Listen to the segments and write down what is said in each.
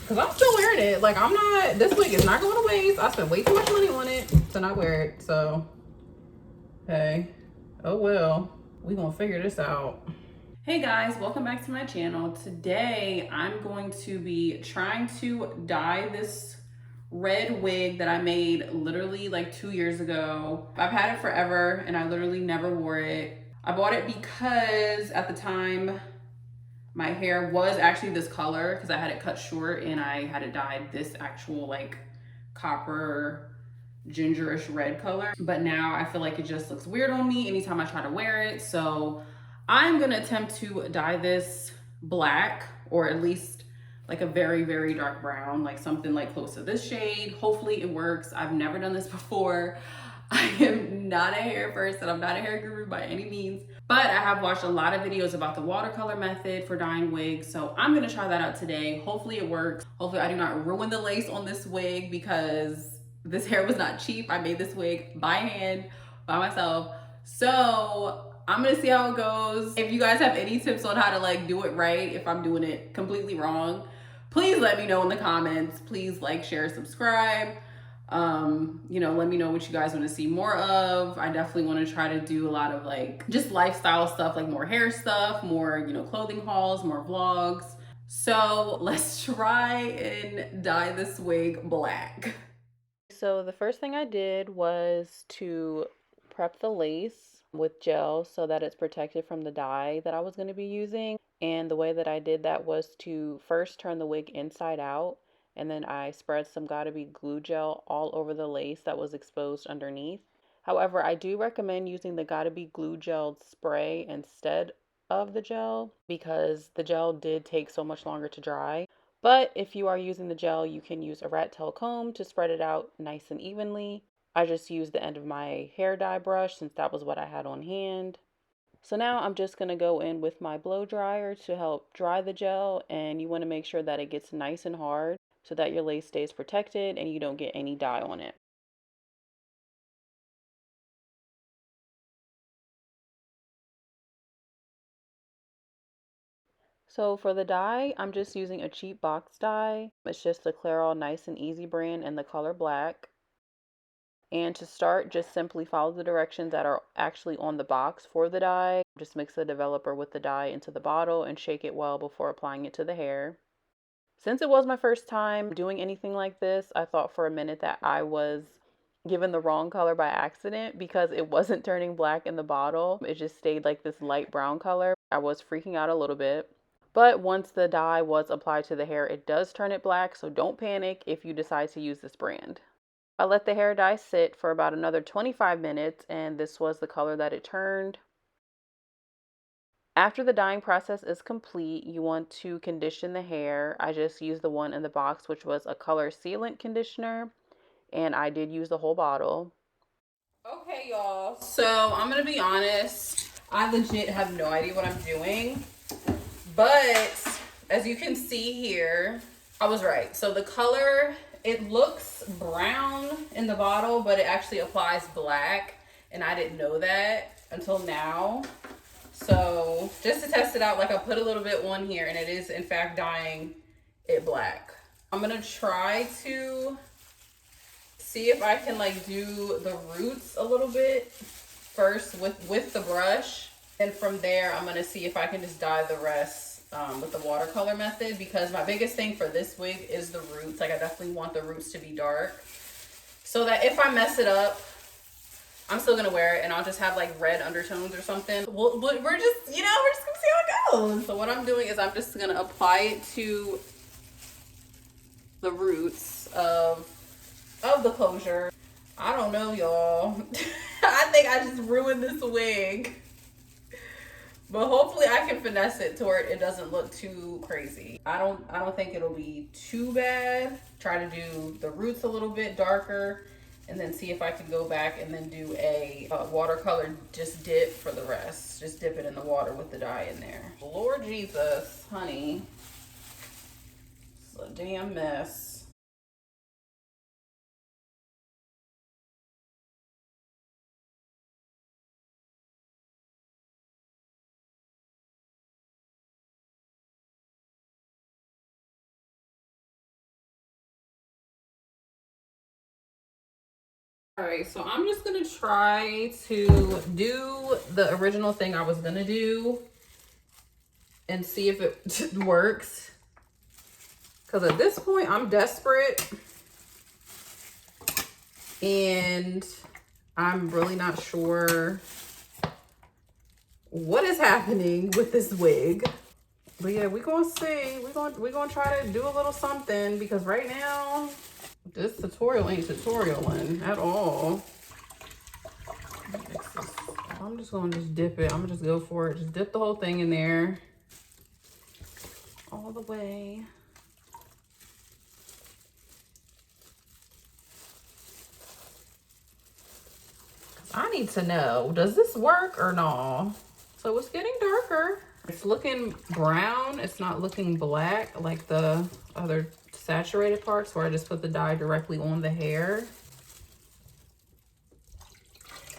Because I'm still wearing it. Like, I'm not, this wig is not going to waste. I spent way too much money on it to not wear it. So, hey, oh well. We gonna figure this out. Hey guys, welcome back to my channel. Today, I'm going to be trying to dye this red wig that I made literally like 2 years ago. I've had it forever and I literally never wore it. I bought it because at the time, my hair was actually this color because I had it cut short and I had it dyed this actual like copper gingerish red color. But now I feel like it just looks weird on me anytime I try to wear it. So I'm gonna attempt to dye this black, or at least like a very, very dark brown, like something like close to this shade. Hopefully it works. I've never done this before. I am not a hair person. I'm not a hair guru by any means, but I have watched a lot of videos about the watercolor method for dyeing wigs. So I'm gonna try that out today. Hopefully it works. Hopefully I do not ruin the lace on this wig because this hair was not cheap. I made this wig by hand, by myself. So I'm gonna see how it goes. If you guys have any tips on how to like do it right, if I'm doing it completely wrong, please let me know in the comments. Please like, share, subscribe. You know, let me know what you guys want to see more of. I definitely want to try to do a lot of like just lifestyle stuff, like more hair stuff, more, you know, clothing hauls, more vlogs. So let's try and dye this wig black. So the first thing I did was to prep the lace with gel so that it's protected from the dye that I was going to be using. And the way that I did that was to first turn the wig inside out, and then I spread some Gotta Be glue gel all over the lace that was exposed underneath. However, I do recommend using the Gotta Be glue gel spray instead of the gel because the gel did take so much longer to dry. But if you are using the gel, you can use a rat tail comb to spread it out nice and evenly. I just used the end of my hair dye brush since that was what I had on hand. So now I'm just going to go in with my blow dryer to help dry the gel, and you want to make sure that it gets nice and hard so that your lace stays protected and you don't get any dye on it. So for the dye, I'm just using a cheap box dye. It's just the Clairol Nice and Easy brand in the color black. And to start, just simply follow the directions that are actually on the box for the dye. Just mix the developer with the dye into the bottle and shake it well before applying it to the hair. Since it was my first time doing anything like this, I thought for a minute that I was given the wrong color by accident because it wasn't turning black in the bottle. It just stayed like this light brown color. I was freaking out a little bit. But once the dye was applied to the hair, it does turn it black, so don't panic if you decide to use this brand. I let the hair dye sit for about another 25 minutes, and this was the color that it turned. After the dyeing process is complete, you want to condition the hair. I just used the one in the box, which was a color sealant conditioner, and I did use the whole bottle. Okay, y'all. So I'm gonna be honest, I legit have no idea what I'm doing, but as you can see here, I was right. So the color, it looks brown in the bottle, but it actually applies black, and I didn't know that until now. So just to test it out, like I put a little bit on here, and it is in fact dyeing it black. I'm gonna try to see if I can like do the roots a little bit first with the brush, and from there I'm gonna see if I can just dye the rest with the watercolor method, because my biggest thing for this wig is the roots. Like I definitely want the roots to be dark so that if I mess it up, I'm still gonna wear it and I'll just have like red undertones or something. We're just, you know, we're just gonna see how it goes. So what I'm doing is I'm just gonna apply it to the roots of the closure. I don't know, y'all. I think I just ruined this wig. But hopefully I can finesse it to where it doesn't look too crazy. I don't think it'll be too bad. Try to do the roots a little bit darker, and then see if I can go back and then do a watercolor just dip for the rest. Just dip it in the water with the dye in there. Lord Jesus, honey. It's a damn mess. All right, so I'm just gonna try to do the original thing I was gonna do and see if it works. Because at this point, I'm desperate and I'm really not sure what is happening with this wig. But yeah, we're gonna see. We're gonna try to do a little something, because right now this tutorial ain't tutorialing at all. I'm just gonna dip it. I'm gonna just go for it. Just dip the whole thing in there all the way. I need to know, does this work or not? So it's getting darker. It's looking brown. It's not looking black like the other saturated parts where I just put the dye directly on the hair.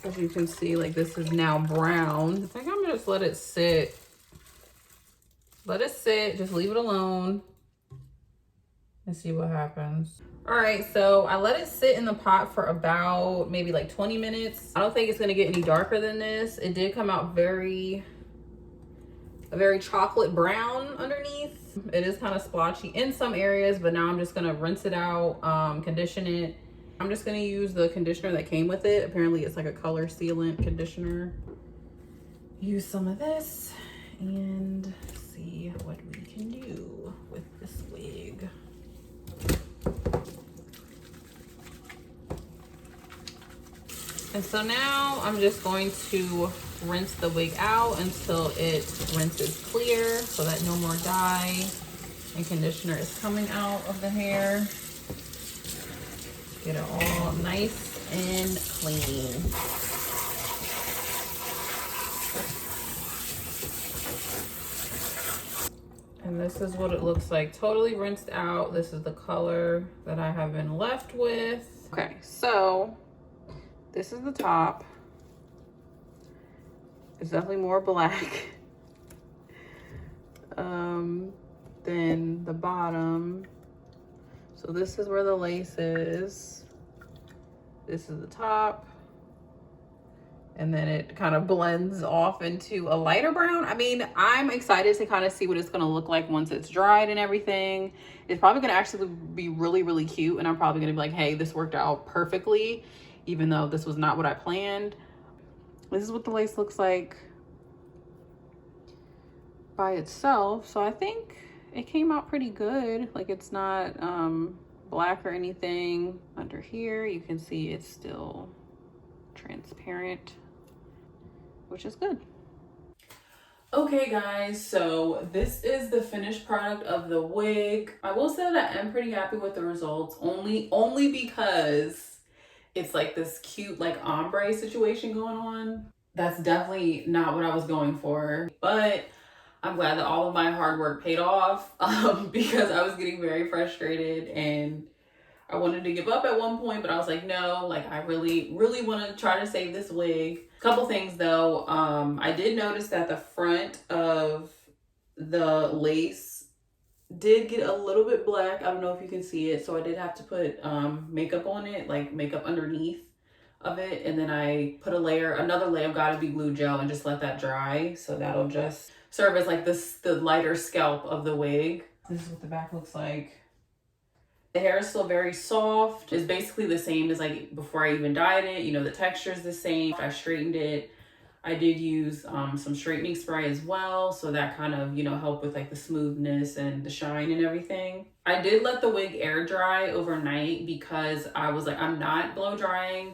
As you can see, like, this is now brown. I think I'm gonna just let it sit. Let it sit, just leave it alone and see what happens. All right, so I let it sit in the pot for about maybe like 20 minutes. I don't think it's gonna get any darker than this. It did come out very chocolate brown underneath. It is kind of splotchy in some areas, but now I'm just gonna rinse it out, condition it. I'm just gonna use the conditioner that came with it. Apparently it's like a color sealant conditioner. Use some of this and see what we can do with this wig. And so now I'm just going to rinse the wig out until it rinses clear, so that no more dye and conditioner is coming out of the hair. Get it all nice and clean. And this is what it looks like, totally rinsed out. This is the color that I have been left with. Okay, so this is the top. It's definitely more black than the bottom. So this is where the lace is. This is the top. And then it kind of blends off into a lighter brown. I mean, I'm excited to kind of see what it's gonna look like once it's dried and everything. It's probably gonna actually be really, really cute. And I'm probably gonna be like, hey, this worked out perfectly, even though this was not what I planned. This is what the lace looks like by itself. So I think it came out pretty good. Like, it's not black or anything. Under here, you can see it's still transparent, which is good. Okay guys, so this is the finished product of the wig. I will say that I am pretty happy with the results, only because it's like this cute like ombre situation going on. That's definitely not what I was going for, but I'm glad that all of my hard work paid off, because I was getting very frustrated and I wanted to give up at one point, but I was like, no, like, I really, really want to try to save this wig. Couple things though. I did notice that the front of the lace did get a little bit black. I don't know if you can see it. So I did have to put makeup on it, like makeup underneath of it. And then I put another layer of Gotta Be glue gel and just let that dry. So that'll just serve as like the lighter scalp of the wig. This is what the back looks like. The hair is still very soft. It's basically the same as like before I even dyed it. You know, the texture is the same. I straightened it. I did use some straightening spray as well. So that kind of, you know, helped with like the smoothness and the shine and everything. I did let the wig air dry overnight because I was like, I'm not blow drying.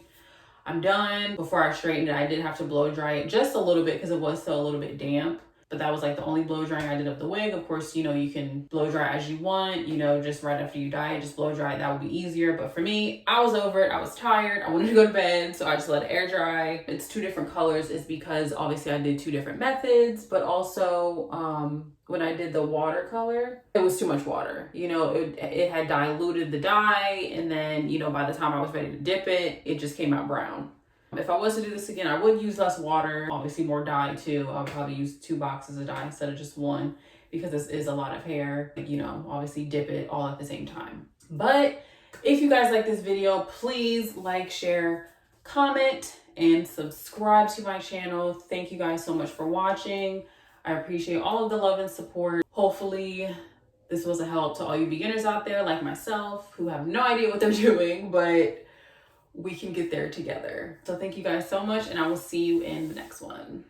I'm done. Before I straightened it, I did have to blow dry it just a little bit because it was still a little bit damp. But that was like the only blow drying I did of the wig. Of course, you know, you can blow dry as you want, you know, just right after you dye it, just blow dry it. That would be easier. But for me, I was over it. I was tired. I wanted to go to bed. So I just let it air dry. It's two different colors. It's because obviously I did two different methods, but also when I did the watercolor, it was too much water. You know, it had diluted the dye. And then, you know, by the time I was ready to dip it, it just came out brown. If I was to do this again, I would use less water, obviously more dye too. I would probably use 2 boxes of dye instead of just 1 because this is a lot of hair. You know, obviously dip it all at the same time. But if you guys like this video, please like, share, comment, and subscribe to my channel. Thank you guys so much for watching. I appreciate all of the love and support. Hopefully this was a help to all you beginners out there like myself who have no idea what they're doing, but we can get there together. So thank you guys so much, and I will see you in the next one.